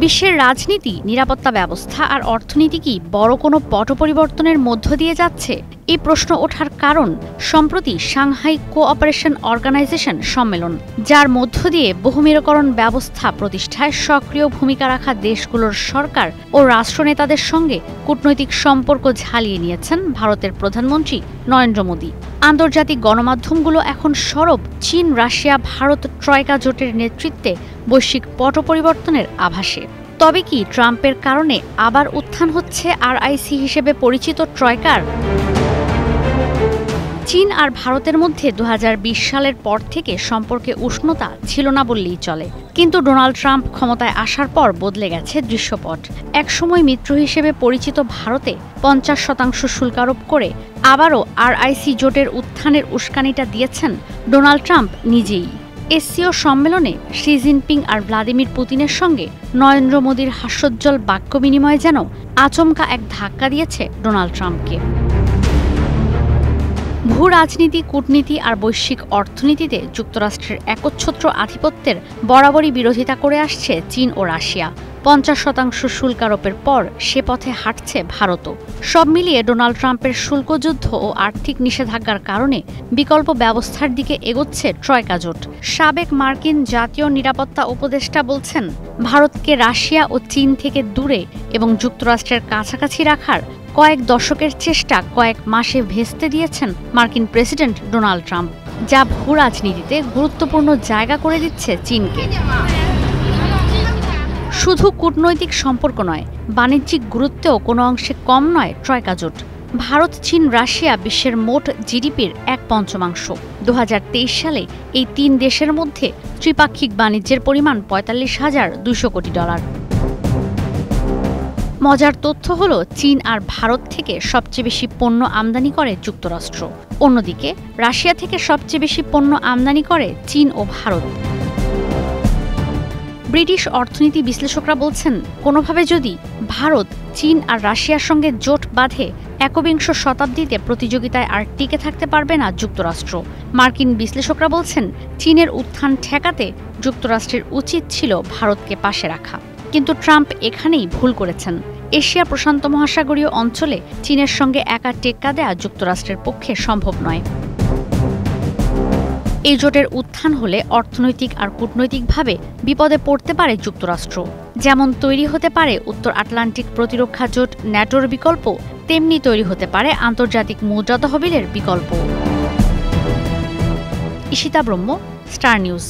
বিশ্বের রাজনীতি, নিরাপত্তা ব্যবস্থা আর অর্থনীতি কি বড় কোনো পট পরিবর্তনের মধ্য দিয়ে যাচ্ছে? এই প্রশ্ন ওঠার কারণ সম্প্রতি সাংহাই কোঅপারেশন অর্গানাইজেশন সম্মেলন, যার মধ্য দিয়ে বহুমেরুকরণ ব্যবস্থা প্রতিষ্ঠায় সক্রিয় ভূমিকা রাখা দেশগুলোর সরকার ও রাষ্ট্রনেতাদের সঙ্গে কূটনৈতিক সম্পর্ক ঝালিয়ে নিয়েছেন ভারতের প্রধানমন্ত্রী নরেন্দ্র মোদী। আন্তর্জাতিক গণমাধ্যমগুলো এখন সরব চীন, রাশিয়া, ভারত ট্রয়কা জোটের নেতৃত্বে বৈশ্বিক পট পরিবর্তনের আভাসে। তবে কি ট্রাম্পের কারণে আবার উত্থান হচ্ছে আরআইসি হিসেবে পরিচিত ট্রয়কার? চীন আর ভারতের মধ্যে ২০২০ সালের পর থেকে সম্পর্কে উষ্ণতা ছিল না বললেই চলে, কিন্তু ডোনাল্ড ট্রাম্প ক্ষমতায় আসার পর বদলে গেছে দৃশ্যপট। একসময় মিত্র হিসেবে পরিচিত ভারতে ৫০% শুল্ক আরোপ করে আবারও আরআইসি জোটের উত্থানের উস্কানিটা দিয়েছেন ডোনাল্ড ট্রাম্প নিজেই। এসসিও সম্মেলনে শি জিনপিং আর ভ্লাদিমির পুতিনের সঙ্গে নরেন্দ্র মোদীর হাস্যোজ্জ্বল বাক্য বিনিময় যেন আচমকা এক ধাক্কা দিয়েছে ডোনাল্ড ট্রাম্পকে। ভূ রাজনীতি, কূটনীতি আর বৈশ্বিক অর্থনীতিতে যুক্তরাষ্ট্রের একচ্ছত্র আধিপত্যের বরাবরই বিরোধিতা করে আসছে চীন ও রাশিয়া। ৫০% শুল্ক আরোপের পর সে পথে হাঁটছে ভারতও। সব মিলিয়ে ডোনাল্ড ট্রাম্পের শুল্কযুদ্ধ ও আর্থিক নিষেধাজ্ঞার কারণে বিকল্প ব্যবস্থার দিকে এগোচ্ছে ট্রয়কা জোট। সাবেক মার্কিন জাতীয় নিরাপত্তা উপদেষ্টা বলছেন, ভারতকে রাশিয়া ও চীন থেকে দূরে এবং যুক্তরাষ্ট্রের কাছাকাছি রাখার কয়েক দশকের চেষ্টা কয়েক মাসে ভেস্তে দিয়েছেন মার্কিন প্রেসিডেন্ট ডোনাল্ড ট্রাম্প, যা ভূ রাজনীতিতে গুরুত্বপূর্ণ জায়গা করে দিচ্ছে চীনকে। শুধু কূটনৈতিক সম্পর্ক নয়, বাণিজ্যিক গুরুত্বেও কোনো অংশে কম নয় ট্রয়কা জোট। ভারত, চীন, রাশিয়া বিশ্বের মোট জিডিপির ১/৫ ২০২৩ সালে এই তিন দেশের মধ্যে ত্রিপাক্ষিক বাণিজ্যের পরিমাণ $৪৫,২০০ কোটি। মজার তথ্য হলো, চীন আর ভারত থেকে সবচেয়ে বেশি পণ্য আমদানি করে যুক্তরাষ্ট্র। অন্যদিকে রাশিয়া থেকে সবচেয়ে বেশি পণ্য আমদানি করে চীন ও ভারত। ব্রিটিশ অর্থনীতি বিশ্লেষকরা বলছেন, কোনোভাবে যদি ভারত, চীন আর রাশিয়ার সঙ্গে জোট বাঁধে, একবিংশ শতাব্দীতে প্রতিযোগিতায় আর টিকে থাকতে পারবে না যুক্তরাষ্ট্র। মার্কিন বিশ্লেষকরা বলছেন, চীনের উত্থান ঠেকাতে যুক্তরাষ্ট্রের উচিত ছিল ভারতকে পাশে রাখা। কিন্তু ট্রাম্প এখানেই ভুল করেছেন। এশিয়া প্রশান্ত মহাসাগরীয় অঞ্চলে চীনের সঙ্গে একা টেক্কা দেয়া যুক্তরাষ্ট্রের পক্ষে সম্ভব নয়। এই জোটের উত্থান হলে অর্থনৈতিক আর কূটনৈতিকভাবে বিপদে পড়তে পারে যুক্তরাষ্ট্র। যেমন তৈরি হতে পারে উত্তর আটলান্টিক প্রতিরক্ষা জোট ন্যাটোর বিকল্প, তেমনি তৈরি হতে পারে আন্তর্জাতিক মুদ্রা তহবিলের বিকল্প। ঈশিতা ব্রহ্ম, স্টার নিউজ।